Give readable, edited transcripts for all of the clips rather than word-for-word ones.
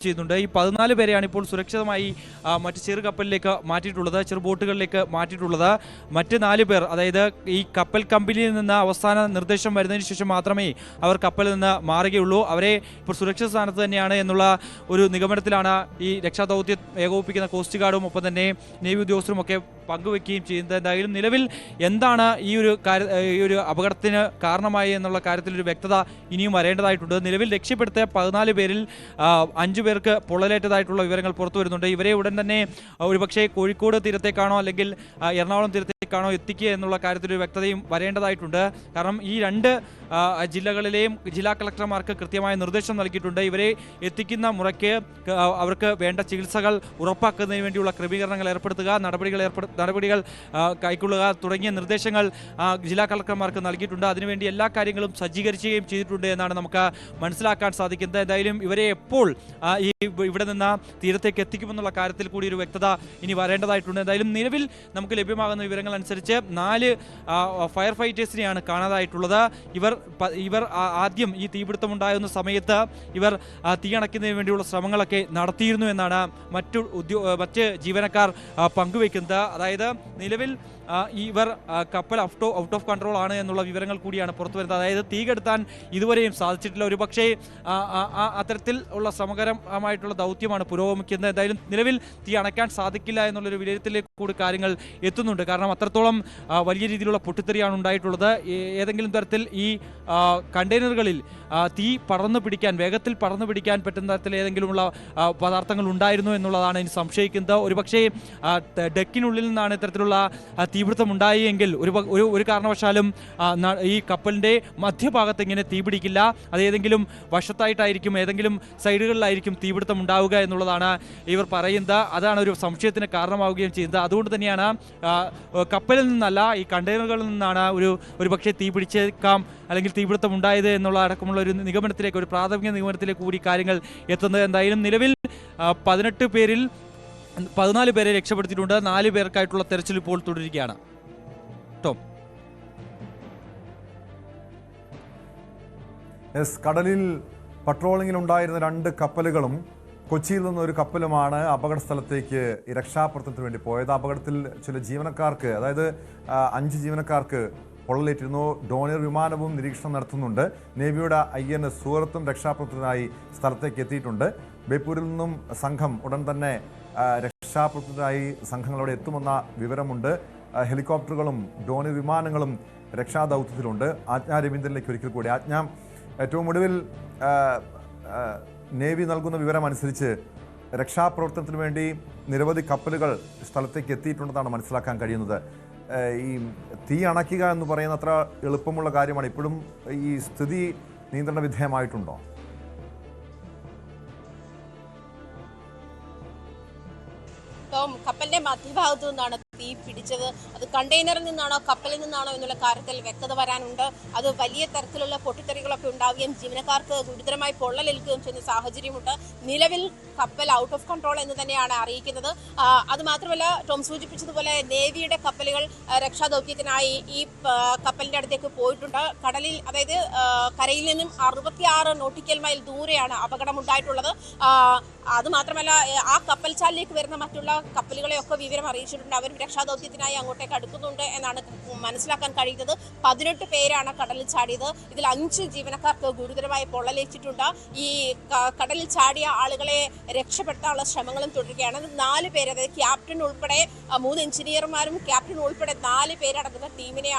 ചെയ്യുന്നുണ്ട്. ഈ 14 പേരെയാണ് ഇപ്പോൾ സുരക്ഷിതമായി മറ്റ് ചെറു കപ്പലിലേക്ക് മാറ്റിയിട്ടുള്ളത്, ചെറു ബോട്ടുകളിലേക്ക് മാറ്റിയിട്ടുള്ളത്. മറ്റ് 4 പേർ, അതായത് ഈ കപ്പൽ കമ്പനിയിൽ നിന്ന് അവസാന നിർദ്ദേശം വരുന്നതിന് ശേഷം മാത്രമേ അവർ കപ്പലിൽ നിന്ന് മാറുകയുള്ളൂ. അവരെ ഇപ്പോൾ സുരക്ഷിത സ്ഥാനത്ത് തന്നെയാണ് എന്നുള്ള ഒരു നിഗമനത്തിലാണ് ഈ രക്ഷാദൗത്യം ഏകോപിപ്പിക്കുന്ന കോസ്റ്റ് ഗാർഡും ഒപ്പം തന്നെ നേവി ഉദ്യോഗസ്ഥരും ഒക്കെ പങ്കുവെക്കുകയും ചെയ്യുന്നത്. എന്തായാലും നിലവിൽ എന്താണ് ഈ ഒരു അപകടത്തിന് കാരണമായി എന്നുള്ള കാര്യത്തിൽ ഒരു വ്യക്തത ഇനിയും വരേണ്ടതായിട്ടുണ്ട്. നിലവിൽ രക്ഷപ്പെടുത്തിയ 14 പേരിൽ 5 പേർക്ക് പൊള്ളലേറ്റതായിട്ടുള്ള വിവരങ്ങൾ പുറത്തു വരുന്നുണ്ട്. ഇവരെ ഉടൻ തന്നെ ഒരുപക്ഷെ കോഴിക്കോട് തീരത്തേക്കാണോ അല്ലെങ്കിൽ എറണാകുളം തീരത്തേക്കാണോ എത്തിക്കുക എന്നുള്ള കാര്യത്തിൽ ഒരു വ്യക്തതയും വരേണ്ടതായിട്ടുണ്ട്. കാരണം ഈ 2 ജില്ലകളിലെയും ജില്ലാ കളക്ടർമാർക്ക് കൃത്യമായ നിർദ്ദേശം നൽകിയിട്ടുണ്ട്. ഇവരെ എത്തിക്കുന്ന മുറയ്ക്ക് അവർക്ക് വേണ്ട ചികിത്സകൾ ഉറപ്പാക്കുന്നതിന് വേണ്ടിയുള്ള ക്രമീകരണങ്ങൾ ഏർപ്പെടുത്തുക, നടപടികൾ കൈക്കൊള്ളുക തുടങ്ങിയ നിർദ്ദേശങ്ങൾ ജില്ലാ കളക്ടർമാർക്ക് നൽകിയിട്ടുണ്ട്. അതിനുവേണ്ടി എല്ലാ കാര്യങ്ങളും സജ്ജീകരിക്കുകയും ചെയ്തിട്ടുണ്ട് എന്നാണ് നമുക്ക് മനസ്സിലാക്കാൻ സാധിക്കുന്നത്. എന്തായാലും ഇവരെ എപ്പോൾ ഇവിടെ നിന്ന് തീരത്തേക്ക് എത്തിക്കുമെന്നുള്ള കാര്യത്തിൽ കൂടി ഒരു വ്യക്തത ഇനി വരേണ്ടതായിട്ടുണ്ട്. എന്തായാലും നിലവിൽ നമുക്ക് ലഭ്യമാകുന്ന വിവരങ്ങൾ അനുസരിച്ച് 4 ഫയർ ഫൈറ്റേഴ്സിനെയാണ് കാണാതായിട്ടുള്ളത്. ഇവർ ആദ്യം ഈ തീപിടുത്തമുണ്ടാകുന്ന സമയത്ത് ഇവർ തീയണയ്ക്കുന്നതിന് വേണ്ടിയുള്ള ശ്രമങ്ങളൊക്കെ നടത്തിയിരുന്നു എന്നാണ് മറ്റ് ജീവനക്കാർ പങ്കുവയ്ക്കുന്നത്. അതായത് നിലവിൽ ഇവർ കപ്പൽ ഔട്ട് ഓഫ് കൺട്രോൾ ആണ് എന്നുള്ള വിവരങ്ങൾ കൂടിയാണ് പുറത്തു വരുന്നത്. അതായത് തീ കെടുത്താൻ ഇതുവരെയും സാധിച്ചിട്ടില്ല. ഒരു പക്ഷേ അത്തരത്തിൽ ഉള്ള സമഗ്രമായിട്ടുള്ള ദൗത്യമാണ് പുരോഗമിക്കുന്നത്. എന്തായാലും നിലവിൽ തീ അണയ്ക്കാൻ സാധിക്കില്ല എന്നുള്ളൊരു വിലയിരുത്തലിലേക്ക് കൂടി കാര്യങ്ങൾ എത്തുന്നുണ്ട്. കാരണം അത്രത്തോളം വലിയ രീതിയിലുള്ള പൊട്ടിത്തെറിയാണ് ഉണ്ടായിട്ടുള്ളത്. ഏതെങ്കിലും തരത്തിൽ ഈ കണ്ടെയ്നറുകളിൽ തീ വേഗത്തിൽ പടർന്നു പിടിക്കാൻ പറ്റുന്ന തരത്തിൽ ഏതെങ്കിലുമുള്ള പദാർത്ഥങ്ങൾ ഉണ്ടായിരുന്നു എന്നുള്ളതാണ് ഇനി സംശയിക്കുന്നത്. ഒരുപക്ഷേ ഡെക്കിനുള്ളിൽ നിന്നാണ് ഇത്തരത്തിലുള്ള തീപിടുത്തം ഉണ്ടായെങ്കിൽ ഒരു കാരണവശാലും ഈ കപ്പലിൻ്റെ മധ്യഭാഗത്ത് ഇങ്ങനെ തീപിടിക്കില്ല. അത് ഏതെങ്കിലും വശത്തായിട്ടായിരിക്കും, ഏതെങ്കിലും സൈഡുകളിലായിരിക്കും തീപിടുത്തം ഉണ്ടാവുക എന്നുള്ളതാണ് ഇവർ പറയുന്നത്. അതാണ് ഒരു സംശയത്തിന് കാരണമാവുകയും ചെയ്യുന്നത്. അതുകൊണ്ട് തന്നെയാണ് കപ്പലിൽ നിന്നല്ല, ഈ കണ്ടെയ്നറുകളിൽ നിന്നാണ് ഒരുപക്ഷെ തീ പിടിച്ചേക്കാം അല്ലെങ്കിൽ തീപിടുത്തം ഉണ്ടായത് എന്നുള്ള അടക്കമുള്ള ഒരു നിഗമനത്തിലേക്ക്, ഒരു പ്രാഥമിക നിഗമനത്തിലേക്ക് കൂടി കാര്യങ്ങൾ എത്തുന്നത്. എന്തായാലും നിലവിൽ 18 പേരിൽ 14 പേരെ രക്ഷപ്പെടുത്തിയിട്ടുണ്ട്. 4 പേർക്കായിട്ടുള്ള തെരച്ചിൽ ഇപ്പോൾ തുടരുകയാണ്. ടോം, കടലിൽ പട്രോളിംഗിൽ ഉണ്ടായിരുന്ന 2 കപ്പലുകളും കൊച്ചിയിൽ നിന്നൊരു കപ്പലുമാണ് അപകട സ്ഥലത്തേക്ക് രക്ഷാപ്രവർത്തനത്തിന് വേണ്ടി പോയത്. അപകടത്തിൽ ചില ജീവനക്കാർക്ക്, അതായത് 5 ജീവനക്കാർക്ക് പൊള്ളലേറ്റിരുന്നു. ഡോണിയർ വിമാനവും നിരീക്ഷണം നടത്തുന്നുണ്ട്. നേവിയുടെ INS സൂറത്തും രക്ഷാപ്രവർത്തനത്തിനായി സ്ഥലത്തേക്ക് എത്തിയിട്ടുണ്ട്. ബേപ്പൂരിൽ നിന്നും സംഘം ഉടൻ തന്നെ രക്ഷാപ്രവർത്തനത്തിനായി സംഘങ്ങളോടെ എത്തുമെന്ന വിവരമുണ്ട്. ഹെലികോപ്റ്ററുകളും ഡോണിയർ വിമാനങ്ങളും രക്ഷാദൗത്യത്തിലുണ്ട്. ആജ്ഞ രവീന്ദ്രനിലേക്ക് ഒരിക്കൽ കൂടി. ആജ്ഞ, ഏറ്റവും ഒടുവിൽ നേവി നൽകുന്ന വിവരം അനുസരിച്ച് രക്ഷാപ്രവർത്തനത്തിന് വേണ്ടി നിരവധി കപ്പലുകൾ സ്ഥലത്തേക്ക് എത്തിയിട്ടുണ്ടെന്നാണ് മനസ്സിലാക്കാൻ കഴിയുന്നത്. ഈ തീ അണയ്ക്കുക എന്ന് പറയുന്ന അത്ര എളുപ്പമുള്ള കാര്യമാണ്. ഇപ്പോഴും ഈ സ്ഥിതി നിയന്ത്രണ വിധേയമായിട്ടുണ്ടോ? കപ്പലിന്റെ മധ്യഭാഗത്തു നിന്നാണ് തീ പിടിച്ചത്. അത് കണ്ടെയ്നറിൽ നിന്നാണോ കപ്പലിൽ നിന്നാണോ എന്നുള്ള കാര്യത്തിൽ വ്യക്തത വരാനുണ്ട്. അത് വലിയ തരത്തിലുള്ള പൊട്ടിത്തെറികളൊക്കെ ഉണ്ടാവുകയും ജീവനക്കാർക്ക് ഗുരുതരമായി പൊള്ളലേൽക്കുകയും ചെയ്യുന്ന സാഹചര്യമുണ്ട്. നിലവിൽ കപ്പൽ ഔട്ട് ഓഫ് കൺട്രോൾ എന്ന് തന്നെയാണ് അറിയിക്കുന്നത്. അത് മാത്രമല്ല, ടോം സൂചിപ്പിച്ചതുപോലെ നേവിയുടെ കപ്പലുകൾ രക്ഷാദൗത്യത്തിനായി ഈ കപ്പലിന്റെ അടുത്തേക്ക് പോയിട്ടുണ്ട്. കടലിൽ, അതായത് കരയിൽ നിന്നും 66 നോട്ടിക്കൽ മൈൽ ദൂരെയാണ് അപകടമുണ്ടായിട്ടുള്ളത്. അത് മാത്രമല്ല, ആ കപ്പൽ ചാലിലേക്ക് വരുന്ന മറ്റുള്ള കപ്പലുകളെയൊക്കെ വിവരം അറിയിച്ചിട്ടുണ്ട്. അവർ രക്ഷാദൗത്യത്തിനായി അങ്ങോട്ടേക്ക് അടുക്കുന്നുണ്ട് എന്നാണ് മനസ്സിലാക്കാൻ കഴിയുന്നത്. 18 പേരാണ് കടലിൽ ചാടിയത്. ഇതിൽ 5 ജീവനക്കാർക്ക് ഗുരുതരമായി പൊള്ളലേറ്റിട്ടുണ്ട്. ഈ കടലിൽ ചാടിയ ആളുകളെ രക്ഷപ്പെടുത്താനുള്ള ശ്രമങ്ങളും തുടരുകയാണ്. 4 പേര്, അതായത് ക്യാപ്റ്റൻ ഉൾപ്പെടെ 3 എഞ്ചിനീയർമാരും ക്യാപ്റ്റൻ ഉൾപ്പെടെ 4 പേരടങ്ങുന്ന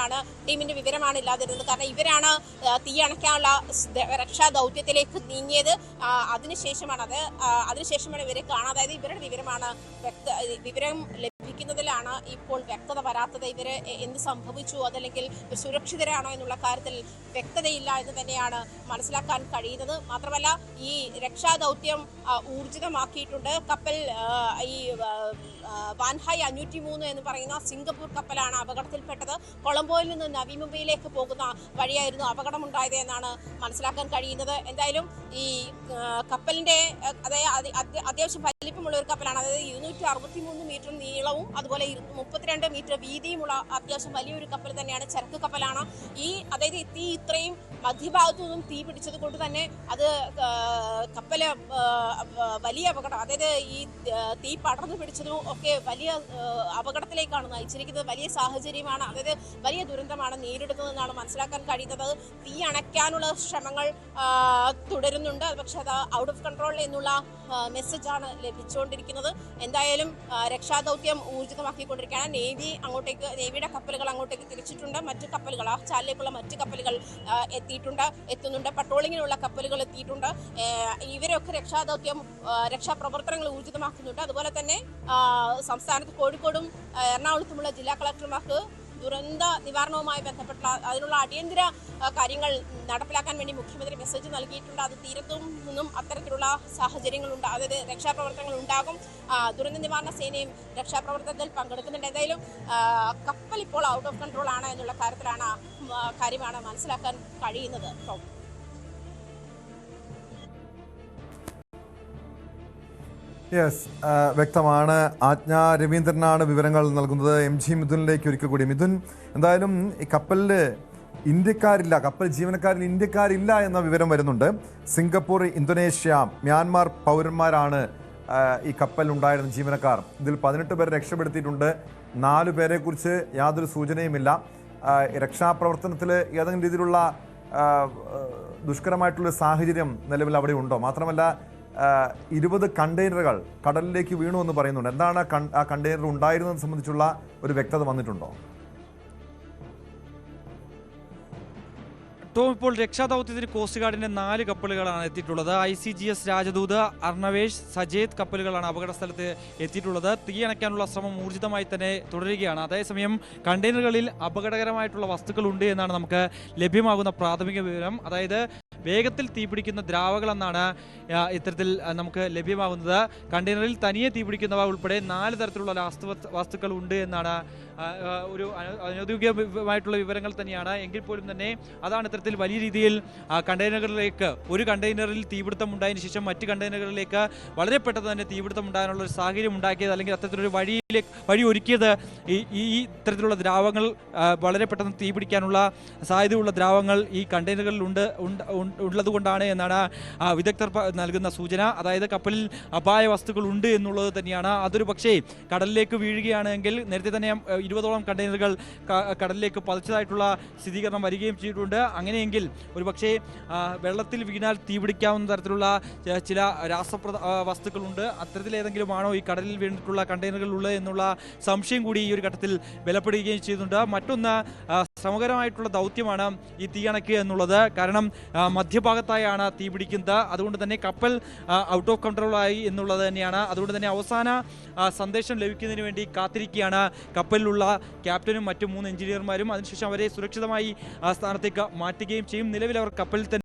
ടീമിന്റെ വിവരമാണ് ഇല്ലാതിരുന്നത്. കാരണം ഇവരാണ് തീ അണയ്ക്കാനുള്ള രക്ഷാദൗത്യത്തിലേക്ക് നീങ്ങിയത്. അതിനുശേഷമാണ് ഇവരെ കാണാതായത്. ഇവരുടെ വിവരം ലഭിക്കുന്നതിലാണ് ഇപ്പോൾ വ്യക്തത വരാത്തത്. ഇവര് എന്ത് സംഭവിച്ചു, അതല്ലെങ്കിൽ സുരക്ഷിതരാണോ എന്നുള്ള കാര്യത്തിൽ വ്യക്തതയില്ല എന്ന് തന്നെയാണ് മനസ്സിലാക്കാൻ കഴിയുന്നത്. മാത്രമല്ല, ഈ രക്ഷാദൗത്യം ഊർജിതമാക്കിയിട്ടുണ്ട്. കപ്പൽ ഈ വാൻഹായ് 503 എന്ന് പറയുന്ന സിംഗപ്പൂർ കപ്പലാണ് അപകടത്തിൽപ്പെട്ടത്. കൊളംബോയിൽ നിന്ന് നവി മുംബൈയിലേക്ക് പോകുന്ന വഴിയായിരുന്നു അപകടമുണ്ടായത് എന്നാണ് മനസ്സിലാക്കാൻ കഴിയുന്നത്. എന്തായാലും ഈ കപ്പലിന്റെ അതായത് അത്യാവശ്യം വലിപ്പമുള്ള ഒരു കപ്പലാണ്. അതായത് 263 മീറ്റർ നീളവും അതുപോലെ 32 മീറ്റർ വീതിയുമുള്ള അത്യാവശ്യം വലിയൊരു കപ്പൽ തന്നെയാണ്, ചരക്ക് കപ്പലാണ്. അതായത് തീ ഇത്രയും മധ്യഭാഗത്തു നിന്നും തീ പിടിച്ചത് കൊണ്ട് തന്നെ അത് കപ്പല് വലിയ അപകടം, അതായത് ഈ തീ പടർന്നു പിടിച്ചതും ഒക്കെ വലിയ അപകടത്തിലേക്കാണ് നയിച്ചിരിക്കുന്നത്. വലിയ സാഹചര്യമാണ്, അതായത് വലിയ ദുരന്തമാണ് നേരിടുന്നതെന്നാണ് മനസ്സിലാക്കാൻ കഴിയുന്നത്. തീ അണയ്ക്കാനുള്ള ശ്രമങ്ങൾ തുടരുന്നുണ്ട്, പക്ഷെ അത് ഔട്ട് ഓഫ് കൺട്രോൾ എന്നുള്ള മെസ്സേജാണ് ലഭിച്ചുകൊണ്ടിരിക്കുന്നത്. എന്തായാലും രക്ഷാദൗത്യം ഊർജിതമാക്കിക്കൊണ്ടിരിക്കുകയാണ്. നേവിയുടെ കപ്പലുകൾ അങ്ങോട്ടേക്ക് തിരിച്ചിട്ടുണ്ട്. മറ്റു കപ്പലുകൾ, ആ ചാലിലേക്കുള്ള മറ്റു കപ്പലുകൾ എത്തുന്നുണ്ട്. പട്രോളിങ്ങിനുള്ള കപ്പലുകൾ എത്തിയിട്ടുണ്ട്. ഇവരൊക്കെ രക്ഷാപ്രവർത്തനങ്ങൾ ഊർജിതമാക്കുന്നുണ്ട്. അതുപോലെ തന്നെ സംസ്ഥാനത്ത് കോഴിക്കോടും എറണാകുളത്തുമുള്ള ജില്ലാ കളക്ടർമാർക്ക് ദുരന്ത നിവാരണവുമായി ബന്ധപ്പെട്ട അതിനുള്ള അടിയന്തര കാര്യങ്ങൾ നടപ്പിലാക്കാൻ വേണ്ടി മുഖ്യമന്ത്രി മെസ്സേജ് നൽകിയിട്ടുണ്ട്. അത് തീരത്തും നിന്നും അത്തരത്തിലുള്ള സാഹചര്യങ്ങളുണ്ട്, അതായത് രക്ഷാപ്രവർത്തനങ്ങൾ ഉണ്ടാകും. ദുരന്ത നിവാരണ സേനയും രക്ഷാപ്രവർത്തനത്തിൽ പങ്കെടുക്കുന്നുണ്ട്. എന്തായാലും കപ്പൽ ഇപ്പോൾ ഔട്ട് ഓഫ് കൺട്രോൾ ആണ് എന്നുള്ള കാര്യമാണ് മനസ്സിലാക്കാൻ കഴിയുന്നത്. യെസ്, വ്യക്തമാണ്. ആജ്ഞ രവീന്ദ്രനാണ് വിവരങ്ങൾ നൽകുന്നത്. MG മിഥുനിലേക്ക് ഒരിക്കൽ കൂടി. മിഥുൻ, എന്തായാലും ഈ കപ്പലിൽ ഇന്ത്യക്കാരില്ല, കപ്പൽ ജീവനക്കാരിൽ ഇന്ത്യക്കാരില്ല എന്ന വിവരം വരുന്നുണ്ട്. സിംഗപ്പൂർ, ഇന്തോനേഷ്യ, മ്യാൻമാർ പൗരന്മാരാണ് ഈ കപ്പലിലുണ്ടായിരുന്ന ജീവനക്കാർ. ഇതിൽ 18 പേരെ രക്ഷപ്പെടുത്തിയിട്ടുണ്ട്. 4 പേരെക്കുറിച്ച് യാതൊരു സൂചനയുമില്ല. രക്ഷാപ്രവർത്തനത്തിൽ ഏതെങ്കിലും രീതിയിലുള്ള ദുഷ്കരമായിട്ടുള്ള സാഹചര്യം നിലവിൽ അവിടെ ഉണ്ടോ? മാത്രമല്ല 20 കണ്ടെയ്നറുകൾ കടലിലേക്ക് വീണു എന്ന് പറയുന്നുണ്ട്. എന്താണ് ആ കണ്ടെയ്നർ ഉണ്ടായിരുന്നത് സംബന്ധിച്ചുള്ള ഒരു വ്യക്തത വന്നിട്ടുണ്ടോ? ഇപ്പോൾ രക്ഷാദൗത്യത്തിന് കോസ്റ്റ് ഗാർഡിന്റെ 4 കപ്പലുകളാണ് എത്തിയിട്ടുള്ളത്. ICGS രാജദൂത്, അർണവേഷ്, സജേത് കപ്പലുകളാണ് അപകട സ്ഥലത്ത് എത്തിയിട്ടുള്ളത്. തീ അണയ്ക്കാനുള്ള ശ്രമം ഊർജിതമായി തന്നെ തുടരുകയാണ്. അതേസമയം കണ്ടെയ്നറുകളിൽ അപകടകരമായിട്ടുള്ള വസ്തുക്കൾ ഉണ്ട് എന്നാണ് നമുക്ക് ലഭ്യമാകുന്ന പ്രാഥമിക വിവരം. അതായത് വേഗത്തിൽ തീപിടിക്കുന്ന ദ്രാവകൾ എന്നാണ് ഇത്തരത്തിൽ നമുക്ക് ലഭ്യമാകുന്നത്. കണ്ടെയ്നറിൽ തനിയെ തീപിടിക്കുന്നവ ഉൾപ്പെടെ 4 തരത്തിലുള്ള വസ്തുക്കൾ ഉണ്ട് എന്നാണ് ഒരു അനൗദ്യോഗികമായിട്ടുള്ള വിവരങ്ങൾ തന്നെയാണ്. എങ്കിൽ പോലും തന്നെ അതാണ് ഇത്തരത്തിൽ വലിയ രീതിയിൽ കണ്ടെയ്നറുകളിലേക്ക്, ഒരു കണ്ടെയ്നറിൽ തീപിടുത്തം ഉണ്ടായതിനു ശേഷം മറ്റ് കണ്ടെയ്നറുകളിലേക്ക് വളരെ പെട്ടെന്ന് തന്നെ തീപിടുത്തം ഉണ്ടാകാനുള്ള ഒരു സാഹചര്യം ഉണ്ടാക്കിയത്, അല്ലെങ്കിൽ അത്തരത്തിലൊരു വഴി ഒരുക്കിയത് ഈ ഇത്തരത്തിലുള്ള ദ്രാവങ്ങൾ, വളരെ പെട്ടെന്ന് തീപിടിക്കാനുള്ള സാധ്യതയുള്ള ദ്രാവങ്ങൾ ഈ കണ്ടെയ്നറുകളിൽ ഉള്ളതുകൊണ്ടാണ് എന്നാണ് വിദഗ്ധർ നൽകുന്ന സൂചന. അതായത് കപ്പലിൽ അപായ വസ്തുക്കൾ ഉണ്ട് എന്നുള്ളത് തന്നെയാണ്. അതൊരു പക്ഷേ കടലിലേക്ക് വീഴുകയാണെങ്കിൽ, നേരത്തെ തന്നെ 20ഓളം കണ്ടെയ്നറുകൾ കടലിലേക്ക് പതിച്ചതായിട്ടുള്ള സ്ഥിരീകരണം വരികയും ചെയ്തിട്ടുണ്ട്. അങ്ങനെയെങ്കിൽ ഒരു പക്ഷേ വെള്ളത്തിൽ വീണാൽ തീപിടിക്കാവുന്ന തരത്തിലുള്ള ചില വസ്തുക്കളുണ്ട്. അത്തരത്തിലേതെങ്കിലുമാണോ ഈ കടലിൽ വീണിട്ടുള്ള കണ്ടെയ്നറുകൾ ഉള്ളത് എന്നുള്ള സംശയം കൂടി ഈ ഒരു ഘട്ടത്തിൽ ബലപ്പെടുകയും ചെയ്യുന്നുണ്ട്. മറ്റൊന്ന്, ശ്രമകരമായിട്ടുള്ള ദൗത്യമാണ് ഈ തീയണയ്ക്കുക എന്നുള്ളത്. കാരണം മധ്യഭാഗത്തായാണ് തീ പിടിക്കുന്നത്. അതുകൊണ്ട് തന്നെ കപ്പൽ ഔട്ട് ഓഫ് കൺട്രോൾ ആയി എന്നുള്ളത് തന്നെയാണ്. അതുകൊണ്ട് തന്നെ അവസാന സന്ദേശം ലഭിക്കുന്നതിന് വേണ്ടി കാത്തിരിക്കുകയാണ് കപ്പലിലുള്ള ക്യാപ്റ്റനും മറ്റു 3 എഞ്ചിനീയർമാരും. അതിനുശേഷം അവരെ സുരക്ഷിതമായി സ്ഥാനത്തേക്ക് മാറ്റുകയും ചെയ്യും. നിലവിൽ അവർ കപ്പലിൽ തന്നെ